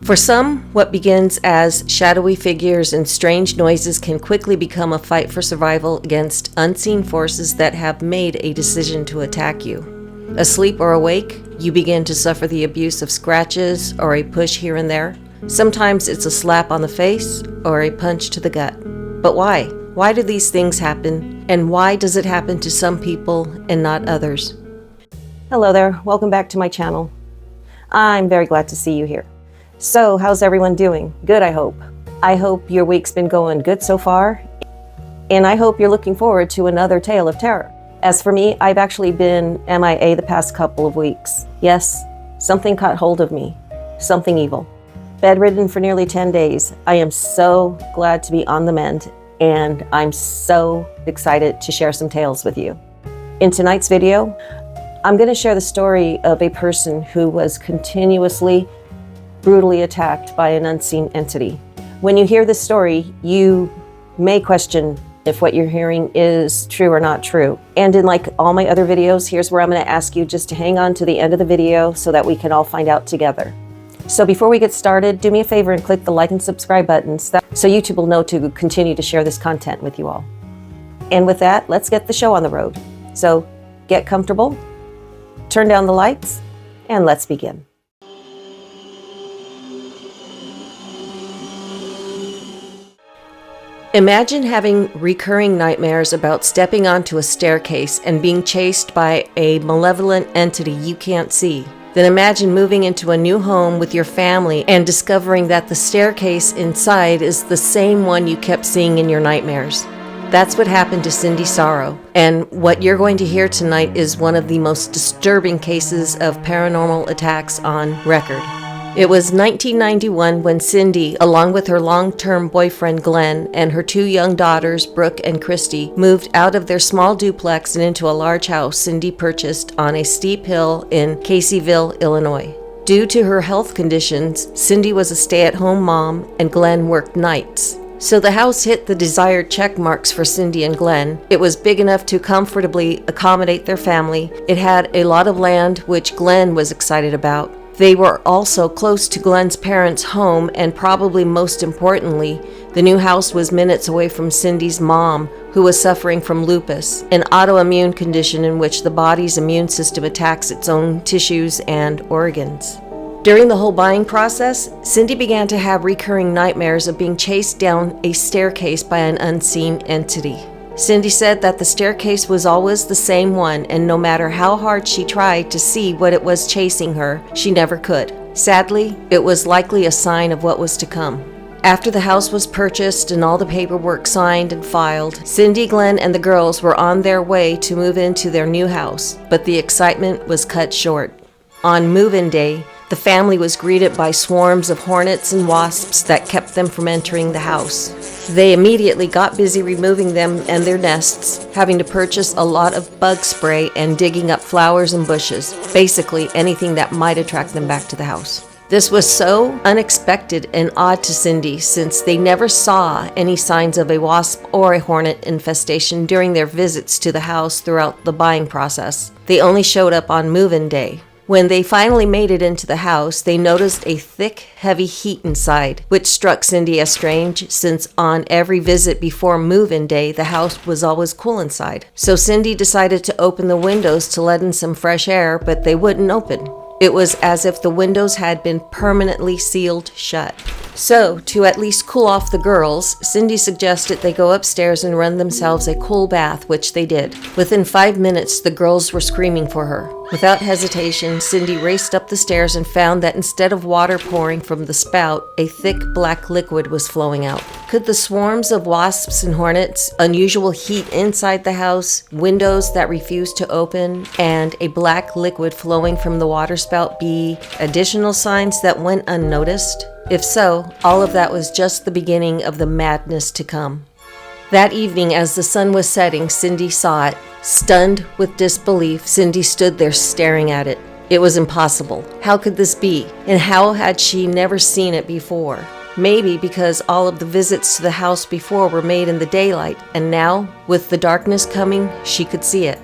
For some, what begins as shadowy figures and strange noises can quickly become a fight for survival against unseen forces that have made a decision to attack you. Asleep or awake, you begin to suffer the abuse of scratches or a push here and there. Sometimes it's a slap on the face or a punch to the gut. But why? Why do these things happen? And why does it happen to some people and not others? Hello there, welcome back to my channel. I'm very glad to see you here. So, how's everyone doing? Good, I hope. I hope your week's been going good so far, and I hope you're looking forward to another tale of terror. As for me, I've actually been MIA the past couple of weeks. Yes, something caught hold of me, something evil. Bedridden for nearly 10 days. I am so glad to be on the mend, and I'm so excited to share some tales with you. In tonight's video, I'm going to share the story of a person who was continuously brutally attacked by an unseen entity. When you hear this story, you may question if what you're hearing is true or not true. And in like all my other videos, here's where I'm going to ask you just to hang on to the end of the video so that we can all find out together. So before we get started, do me a favor and click the like and subscribe buttons so YouTube will know to continue to share this content with you all. And with that, let's get the show on the road. So get comfortable, turn down the lights, and let's begin. Imagine having recurring nightmares about stepping onto a staircase and being chased by a malevolent entity you can't see. Then imagine moving into a new home with your family and discovering that the staircase inside is the same one you kept seeing in your nightmares. That's what happened to Cindy Sarro, and what you're going to hear tonight is one of the most disturbing cases of paranormal attacks on record. It was 1991 when Cindy, along with her long-term boyfriend Glenn and her two young daughters, Brooke and Christy, moved out of their small duplex and into a large house Cindy purchased on a steep hill in Caseyville, Illinois. Due to her health conditions, Cindy was a stay-at-home mom and Glenn worked nights. So the house hit the desired check marks for Cindy and Glenn. It was big enough to comfortably accommodate their family. It had a lot of land, which Glenn was excited about. They were also close to Glenn's parents' home, and probably most importantly, the new house was minutes away from Cindy's mom, who was suffering from lupus, an autoimmune condition in which the body's immune system attacks its own tissues and organs. During the whole buying process, Cindy began to have recurring nightmares of being chased down a staircase by an unseen entity. Cindy said that the staircase was always the same one, and no matter how hard she tried to see what it was chasing her, she never could. Sadly, it was likely a sign of what was to come. After the house was purchased and all the paperwork signed and filed, Cindy, Glenn, and the girls were on their way to move into their new house, but the excitement was cut short. On move-in day, the family was greeted by swarms of hornets and wasps that kept them from entering the house. They immediately got busy removing them and their nests, having to purchase a lot of bug spray and digging up flowers and bushes, basically anything that might attract them back to the house. This was so unexpected and odd to Cindy, since they never saw any signs of a wasp or a hornet infestation during their visits to the house throughout the buying process. They only showed up on move-in day. When they finally made it into the house, they noticed a thick, heavy heat inside, which struck Cindy as strange, since on every visit before move-in day, the house was always cool inside. So Cindy decided to open the windows to let in some fresh air, but they wouldn't open. It was as if the windows had been permanently sealed shut. So, to at least cool off the girls, Cindy suggested they go upstairs and run themselves a cool bath, which they did. Within 5 minutes, the girls were screaming for her. Without hesitation, Cindy raced up the stairs and found that instead of water pouring from the spout, a thick black liquid was flowing out. Could the swarms of wasps and hornets, unusual heat inside the house, windows that refused to open, and a black liquid flowing from the water spout be additional signs that went unnoticed? If so, all of that was just the beginning of the madness to come. That evening, as the sun was setting, Cindy saw it. Stunned with disbelief, Cindy stood there staring at it. It was impossible. How could this be? And how had she never seen it before? Maybe because all of the visits to the house before were made in the daylight, and now, with the darkness coming, she could see it.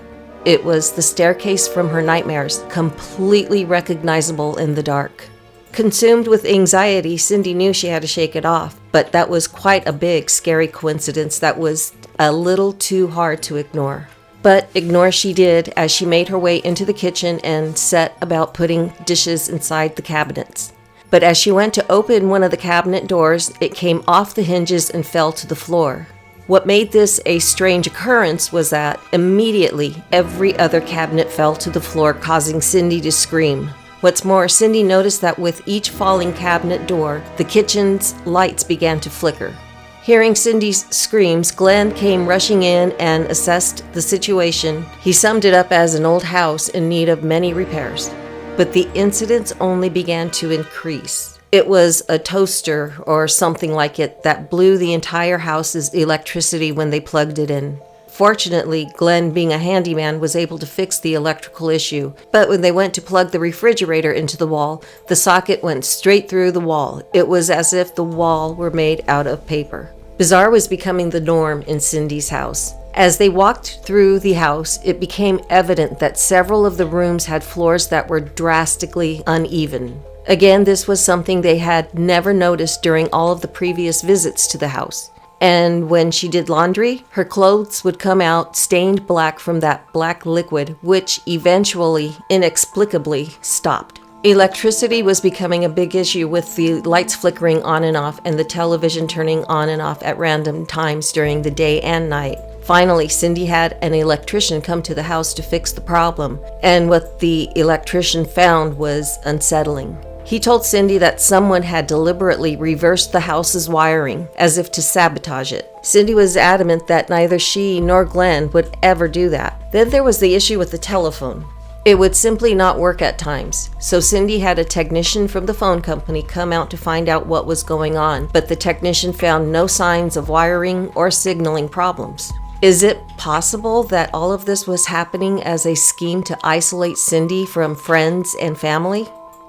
It was the staircase from her nightmares, completely recognizable in the dark. Consumed with anxiety, Cindy knew she had to shake it off, but that was quite a big, scary coincidence that was a little too hard to ignore. But ignore she did as she made her way into the kitchen and set about putting dishes inside the cabinets. But as she went to open one of the cabinet doors, it came off the hinges and fell to the floor. What made this a strange occurrence was that immediately every other cabinet fell to the floor, causing Cindy to scream. What's more, Cindy noticed that with each falling cabinet door, the kitchen's lights began to flicker. Hearing Cindy's screams, Glenn came rushing in and assessed the situation. He summed it up as an old house in need of many repairs. But the incidents only began to increase. It was a toaster or something like it that blew the entire house's electricity when they plugged it in. Fortunately, Glenn, being a handyman, was able to fix the electrical issue, but when they went to plug the refrigerator into the wall, the socket went straight through the wall. It was as if the wall were made out of paper. Bizarre was becoming the norm in Cindy's house. As they walked through the house, it became evident that several of the rooms had floors that were drastically uneven. Again, this was something they had never noticed during all of the previous visits to the house. And when she did laundry, her clothes would come out stained black from that black liquid, which eventually, inexplicably, stopped. Electricity was becoming a big issue, with the lights flickering on and off and the television turning on and off at random times during the day and night. Finally, Cindy had an electrician come to the house to fix the problem, and what the electrician found was unsettling. He told Cindy that someone had deliberately reversed the house's wiring, as if to sabotage it. Cindy was adamant that neither she nor Glenn would ever do that. Then there was the issue with the telephone. It would simply not work at times, so Cindy had a technician from the phone company come out to find out what was going on, but the technician found no signs of wiring or signaling problems. Is it possible that all of this was happening as a scheme to isolate Cindy from friends and family?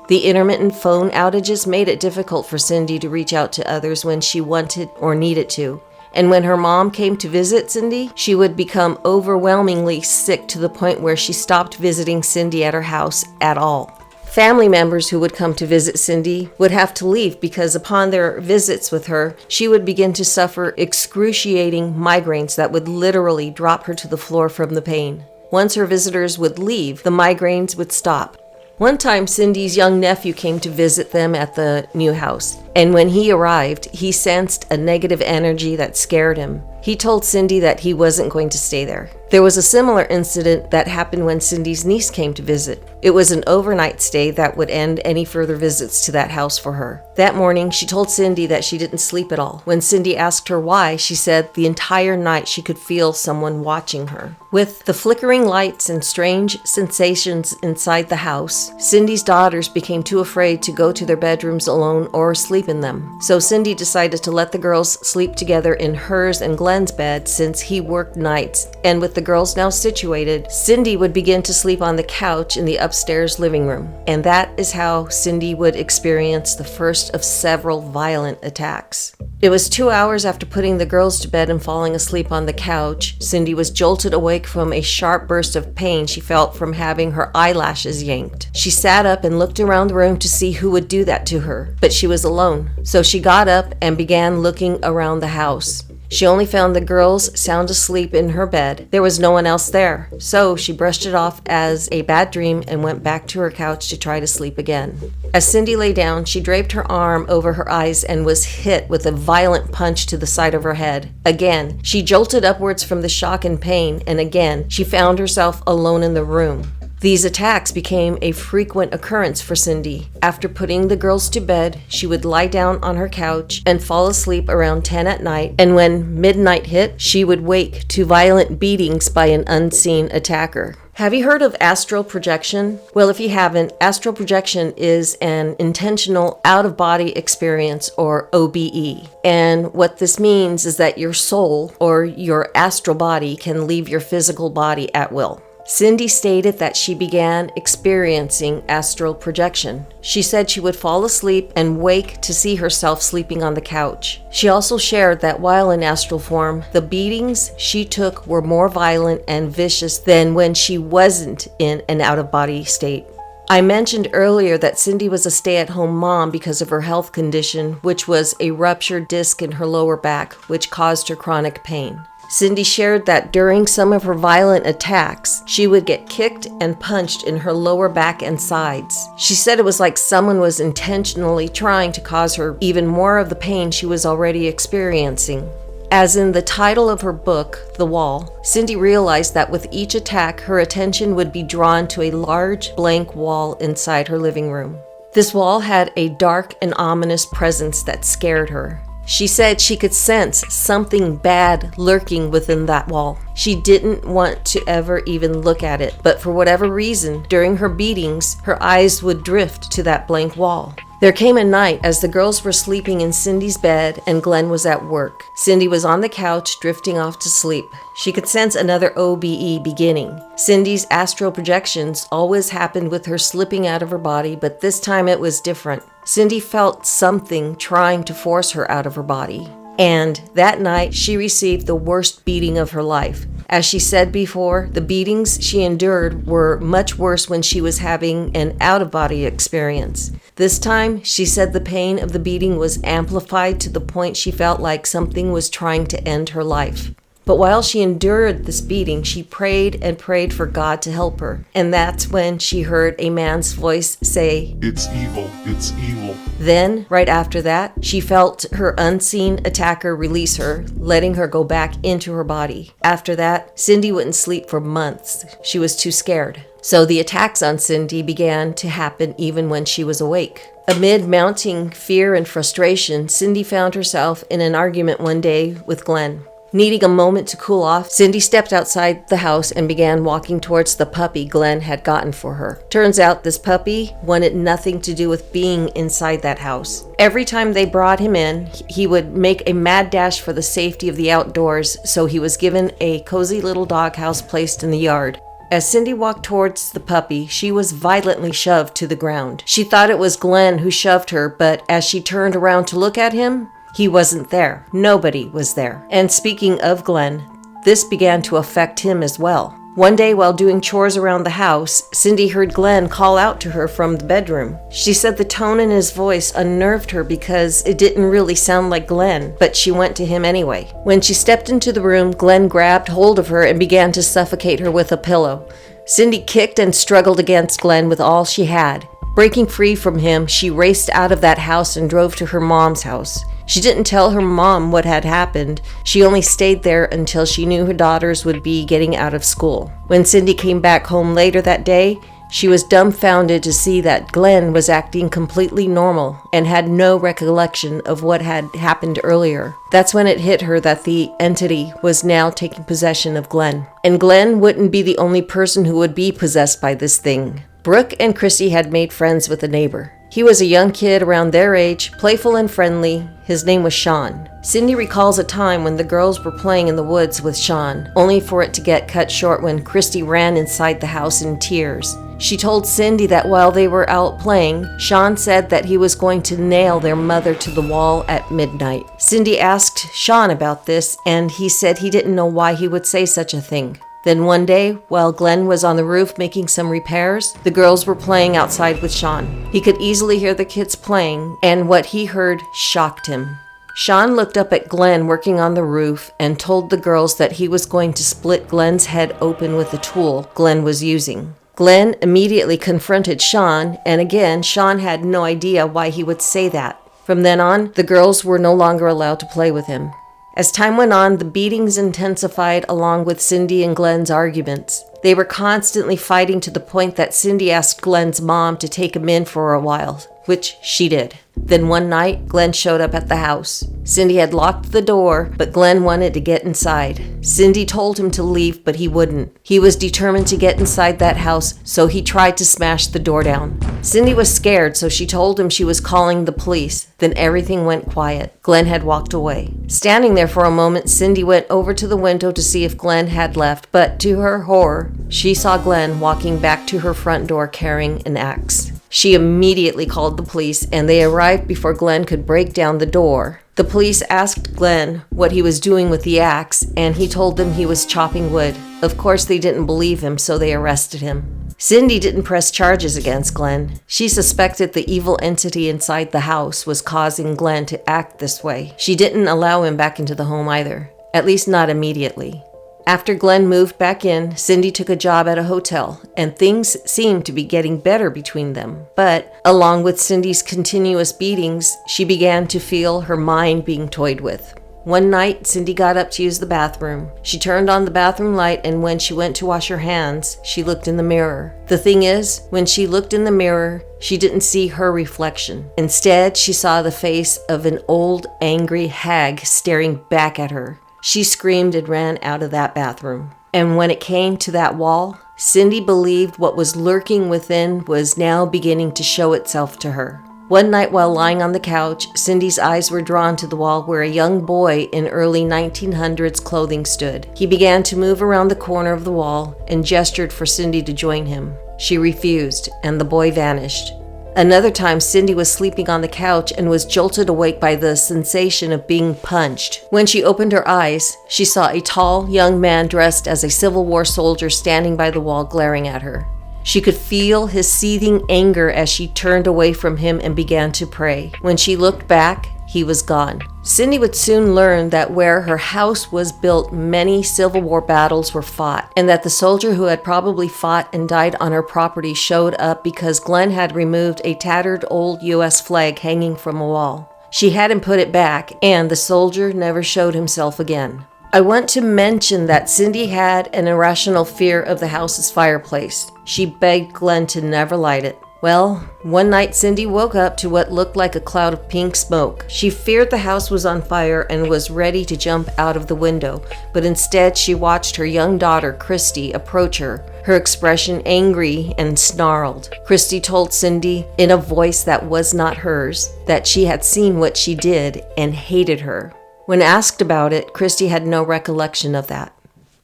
The intermittent phone outages made it difficult for Cindy to reach out to others when she wanted or needed to. And when her mom came to visit Cindy, she would become overwhelmingly sick to the point where she stopped visiting Cindy at her house at all. Family members who would come to visit Cindy would have to leave because upon their visits with her, she would begin to suffer excruciating migraines that would literally drop her to the floor from the pain. Once her visitors would leave, the migraines would stop. One time, Cindy's young nephew came to visit them at the new house, and when he arrived, he sensed a negative energy that scared him. He told Cindy that he wasn't going to stay there. There was a similar incident that happened when Cindy's niece came to visit. It was an overnight stay that would end any further visits to that house for her. That morning, she told Cindy that she didn't sleep at all. When Cindy asked her why, she said the entire night she could feel someone watching her. With the flickering lights and strange sensations inside the house, Cindy's daughters became too afraid to go to their bedrooms alone or sleep in them. So Cindy decided to let the girls sleep together in hers and Glenn's bed since he worked nights. And with the girls now situated, Cindy would begin to sleep on the couch in the upstairs living room. And that is how Cindy would experience the first of several violent attacks. It was 2 hours after putting the girls to bed and falling asleep on the couch, Cindy was jolted awake from a sharp burst of pain she felt from having her eyelashes yanked. She sat up and looked around the room to see who would do that to her, but she was alone. So she got up and began looking around the house. She only found the girls sound asleep in her bed. There was no one else there. So she brushed it off as a bad dream and went back to her couch to try to sleep again. As Cindy lay down, she draped her arm over her eyes and was hit with a violent punch to the side of her head. Again, she jolted upwards from the shock and pain, and again, she found herself alone in the room. These attacks became a frequent occurrence for Cindy. After putting the girls to bed, she would lie down on her couch and fall asleep around 10 at night, and when midnight hit, she would wake to violent beatings by an unseen attacker. Have you heard of astral projection? Well, if you haven't, astral projection is an intentional out-of-body experience, or OBE. And what this means is that your soul, or your astral body, can leave your physical body at will. Cindy stated that she began experiencing astral projection. She said she would fall asleep and wake to see herself sleeping on the couch. She also shared that while in astral form, the beatings she took were more violent and vicious than when she wasn't in an out-of-body state. I mentioned earlier that Cindy was a stay-at-home mom because of her health condition, which was a ruptured disc in her lower back, which caused her chronic pain. Cindy shared that during some of her violent attacks, she would get kicked and punched in her lower back and sides. She said it was like someone was intentionally trying to cause her even more of the pain she was already experiencing. As in the title of her book, The Wall, Cindy realized that with each attack, her attention would be drawn to a large blank wall inside her living room. This wall had a dark and ominous presence that scared her. She said she could sense something bad lurking within that wall. She didn't want to ever even look at it, but for whatever reason, during her beatings, her eyes would drift to that blank wall. There came a night as the girls were sleeping in Cindy's bed and Glenn was at work. Cindy was on the couch drifting off to sleep. She could sense another OBE beginning. Cindy's astral projections always happened with her slipping out of her body, but this time it was different. Cindy felt something trying to force her out of her body. And that night, she received the worst beating of her life. As she said before, the beatings she endured were much worse when she was having an out-of-body experience. This time, she said the pain of the beating was amplified to the point she felt like something was trying to end her life. But while she endured this beating, she prayed and prayed for God to help her. And that's when she heard a man's voice say, "It's evil, it's evil." Then, right after that, she felt her unseen attacker release her, letting her go back into her body. After that, Cindy wouldn't sleep for months. She was too scared. So the attacks on Cindy began to happen even when she was awake. Amid mounting fear and frustration, Cindy found herself in an argument one day with Glenn. Needing a moment to cool off, Cindy stepped outside the house and began walking towards the puppy Glenn had gotten for her. Turns out this puppy wanted nothing to do with being inside that house. Every time they brought him in, he would make a mad dash for the safety of the outdoors, so he was given a cozy little doghouse placed in the yard. As Cindy walked towards the puppy, she was violently shoved to the ground. She thought it was Glenn who shoved her, but as she turned around to look at him, he wasn't there. Nobody was there. And speaking of Glenn, this began to affect him as well. One day while doing chores around the house, Cindy heard Glenn call out to her from the bedroom. She said the tone in his voice unnerved her because it didn't really sound like Glenn, but she went to him anyway. When she stepped into the room, Glenn grabbed hold of her and began to suffocate her with a pillow. Cindy kicked and struggled against Glenn with all she had. Breaking free from him, she raced out of that house and drove to her mom's house. She didn't tell her mom what had happened. She only stayed there until she knew her daughters would be getting out of school. When Cindy came back home later that day, she was dumbfounded to see that Glenn was acting completely normal and had no recollection of what had happened earlier. That's when it hit her that the entity was now taking possession of Glenn. And Glenn wouldn't be the only person who would be possessed by this thing. Brooke and Chrissy had made friends with a neighbor. He was a young kid around their age, playful and friendly. His name was Sean. Cindy recalls a time when the girls were playing in the woods with Sean, only for it to get cut short when Christy ran inside the house in tears. She told Cindy that while they were out playing, Sean said that he was going to nail their mother to the wall at midnight. Cindy asked Sean about this, and he said he didn't know why he would say such a thing. Then one day, while Glenn was on the roof making some repairs, the girls were playing outside with Sean. He could easily hear the kids playing, and what he heard shocked him. Sean looked up at Glenn working on the roof and told the girls that he was going to split Glenn's head open with the tool Glenn was using. Glenn immediately confronted Sean, and again, Sean had no idea why he would say that. From then on, the girls were no longer allowed to play with him. As time went on, the beatings intensified along with Cindy and Glenn's arguments. They were constantly fighting to the point that Cindy asked Glenn's mom to take him in for a while, which she did. Then one night, Glenn showed up at the house. Cindy had locked the door, but Glenn wanted to get inside. Cindy told him to leave, but he wouldn't. He was determined to get inside that house, so he tried to smash the door down. Cindy was scared, so she told him she was calling the police. Then everything went quiet. Glenn had walked away. Standing there for a moment, Cindy went over to the window to see if Glenn had left, but to her horror, she saw Glenn walking back to her front door carrying an axe. She immediately called the police, and they arrived before Glenn could break down the door. The police asked Glenn what he was doing with the axe, and he told them he was chopping wood. Of course, they didn't believe him, so they arrested him. Cindy didn't press charges against Glenn. She suspected the evil entity inside the house was causing Glenn to act this way. She didn't allow him back into the home either, at least not immediately. After Glenn moved back in, Cindy took a job at a hotel, and things seemed to be getting better between them. But, along with Cindy's continuous beatings, she began to feel her mind being toyed with. One night, Cindy got up to use the bathroom. She turned on the bathroom light, and when she went to wash her hands, she looked in the mirror. The thing is, when she looked in the mirror, she didn't see her reflection. Instead, she saw the face of an old, angry hag staring back at her. She screamed and ran out of that bathroom. And when it came to that wall, Cindy believed what was lurking within was now beginning to show itself to her. One night while lying on the couch, Cindy's eyes were drawn to the wall where a young boy in early 1900s clothing stood. He began to move around the corner of the wall and gestured for Cindy to join him. She refused, and the boy vanished. Another time, Cindy was sleeping on the couch and was jolted awake by the sensation of being punched. When she opened her eyes, she saw a tall, young man dressed as a Civil War soldier standing by the wall glaring at her. She could feel his seething anger as she turned away from him and began to pray. When she looked back, he was gone. Cindy would soon learn that where her house was built, many Civil War battles were fought, and that the soldier who had probably fought and died on her property showed up because Glenn had removed a tattered old U.S. flag hanging from a wall. She had him put it back, and the soldier never showed himself again. I want to mention that Cindy had an irrational fear of the house's fireplace. She begged Glenn to never light it. Well, one night Cindy woke up to what looked like a cloud of pink smoke. She feared the house was on fire and was ready to jump out of the window, but instead she watched her young daughter, Christy, approach her, her expression angry and snarled. Christy told Cindy, in a voice that was not hers, that she had seen what she did and hated her. When asked about it, Christy had no recollection of that.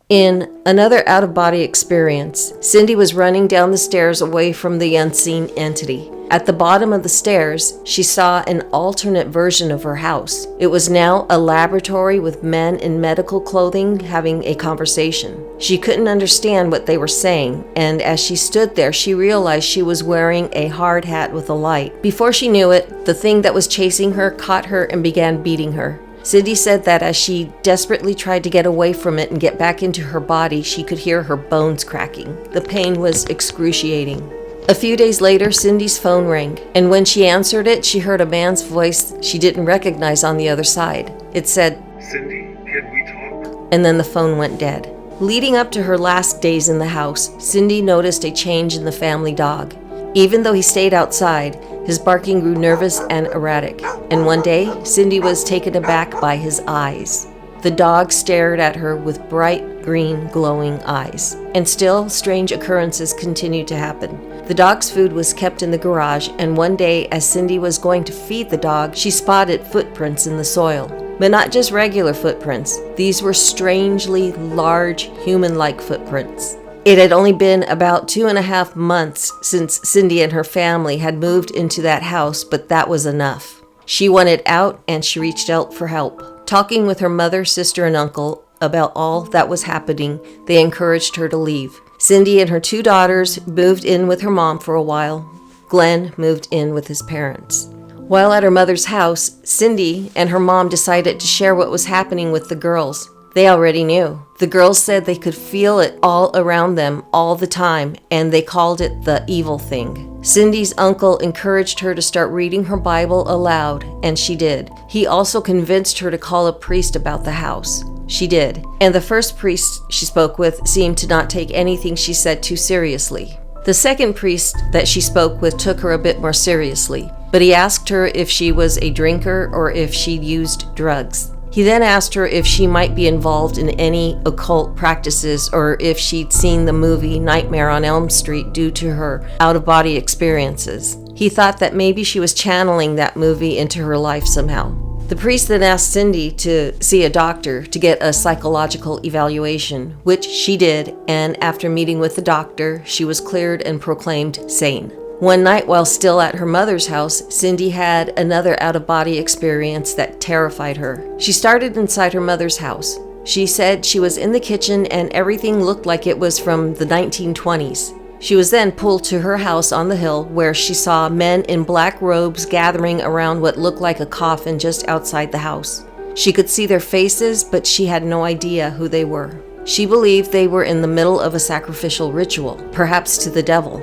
In another out-of-body experience, Cindy was running down the stairs away from the unseen entity. At the bottom of the stairs, she saw an alternate version of her house. It was now a laboratory with men in medical clothing having a conversation. She couldn't understand what they were saying, and as she stood there, she realized she was wearing a hard hat with a light. Before she knew it, the thing that was chasing her caught her and began beating her. Cindy said that as she desperately tried to get away from it and get back into her body, she could hear her bones cracking. The pain was excruciating. A few days later, Cindy's phone rang, and when she answered it, she heard a man's voice she didn't recognize on the other side. It said, "Cindy, can we talk?" And then the phone went dead. Leading up to her last days in the house, Cindy noticed a change in the family dog. Even though he stayed outside, his barking grew nervous and erratic, and one day, Cindy was taken aback by his eyes. The dog stared at her with bright green glowing eyes, and still strange occurrences continued to happen. The dog's food was kept in the garage, and one day, as Cindy was going to feed the dog, she spotted footprints in the soil. But not just regular footprints. These were strangely large, human-like footprints. It had only been about 2.5 months since Cindy and her family had moved into that house, but that was enough. She wanted out, and she reached out for help. Talking with her mother, sister, and uncle about all that was happening, they encouraged her to leave. Cindy and her 2 daughters moved in with her mom for a while. Glenn moved in with his parents. While at her mother's house, Cindy and her mom decided to share what was happening with the girls. They already knew. The girls said they could feel it all around them all the time, and they called it the evil thing. Cindy's uncle encouraged her to start reading her Bible aloud, and she did. He also convinced her to call a priest about the house. She did. And the first priest she spoke with seemed to not take anything she said too seriously. The second priest that she spoke with took her a bit more seriously, but he asked her if she was a drinker or if she'd used drugs. He then asked her if she might be involved in any occult practices or if she'd seen the movie Nightmare on Elm Street due to her out-of-body experiences. He thought that maybe she was channeling that movie into her life somehow. The priest then asked Cindy to see a doctor to get a psychological evaluation, which she did, and after meeting with the doctor, she was cleared and proclaimed sane. One night while still at her mother's house, Cindy had another out-of-body experience that terrified her. She started inside her mother's house. She said she was in the kitchen and everything looked like it was from the 1920s. She was then pulled to her house on the hill where she saw men in black robes gathering around what looked like a coffin just outside the house. She could see their faces, but she had no idea who they were. She believed they were in the middle of a sacrificial ritual, perhaps to the devil.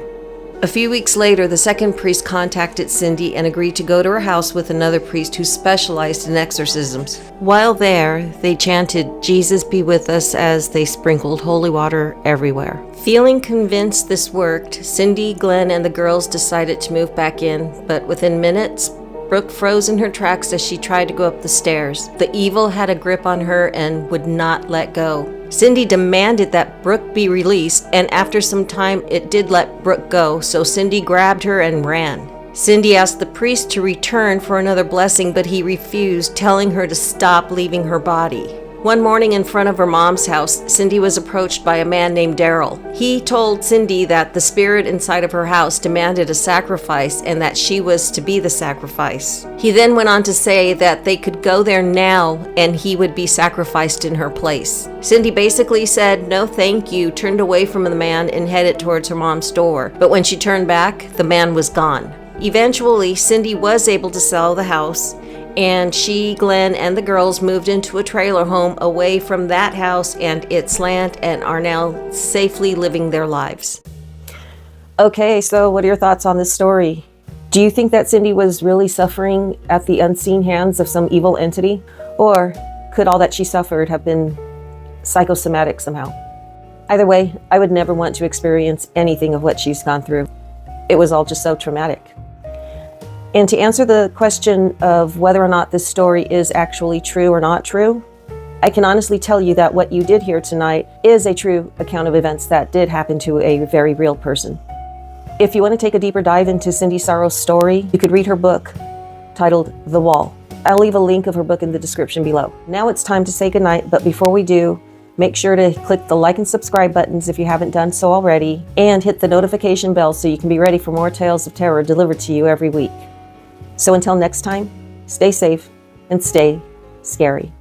A few weeks later, the second priest contacted Cindy and agreed to go to her house with another priest who specialized in exorcisms. While there, they chanted, "Jesus be with us," as they sprinkled holy water everywhere. Feeling convinced this worked, Cindy, Glenn, and the girls decided to move back in, but within minutes, Brooke froze in her tracks as she tried to go up the stairs. The evil had a grip on her and would not let go. Cindy demanded that Brooke be released, and after some time, it did let Brooke go, so Cindy grabbed her and ran. Cindy asked the priest to return for another blessing, but he refused, telling her to stop leaving her body. One morning in front of her mom's house, Cindy was approached by a man named Daryl. He told Cindy that the spirit inside of her house demanded a sacrifice and that she was to be the sacrifice. He then went on to say that they could go there now and he would be sacrificed in her place. Cindy basically said no thank you, turned away from the man and headed towards her mom's door. But when she turned back, the man was gone. Eventually, Cindy was able to sell the house, and she, Glenn, and the girls moved into a trailer home away from that house and its land and are now safely living their lives. Okay, so what are your thoughts on this story? Do you think that Cindy was really suffering at the unseen hands of some evil entity? Or could all that she suffered have been psychosomatic somehow? Either way, I would never want to experience anything of what she's gone through. It was all just so traumatic. And to answer the question of whether or not this story is actually true or not true, I can honestly tell you that what you did hear tonight is a true account of events that did happen to a very real person. If you want to take a deeper dive into Cindy Sarro's story, you could read her book titled The Wall. I'll leave a link of her book in the description below. Now it's time to say goodnight, but before we do, make sure to click the like and subscribe buttons if you haven't done so already, and hit the notification bell so you can be ready for more tales of terror delivered to you every week. So until next time, stay safe and stay scary.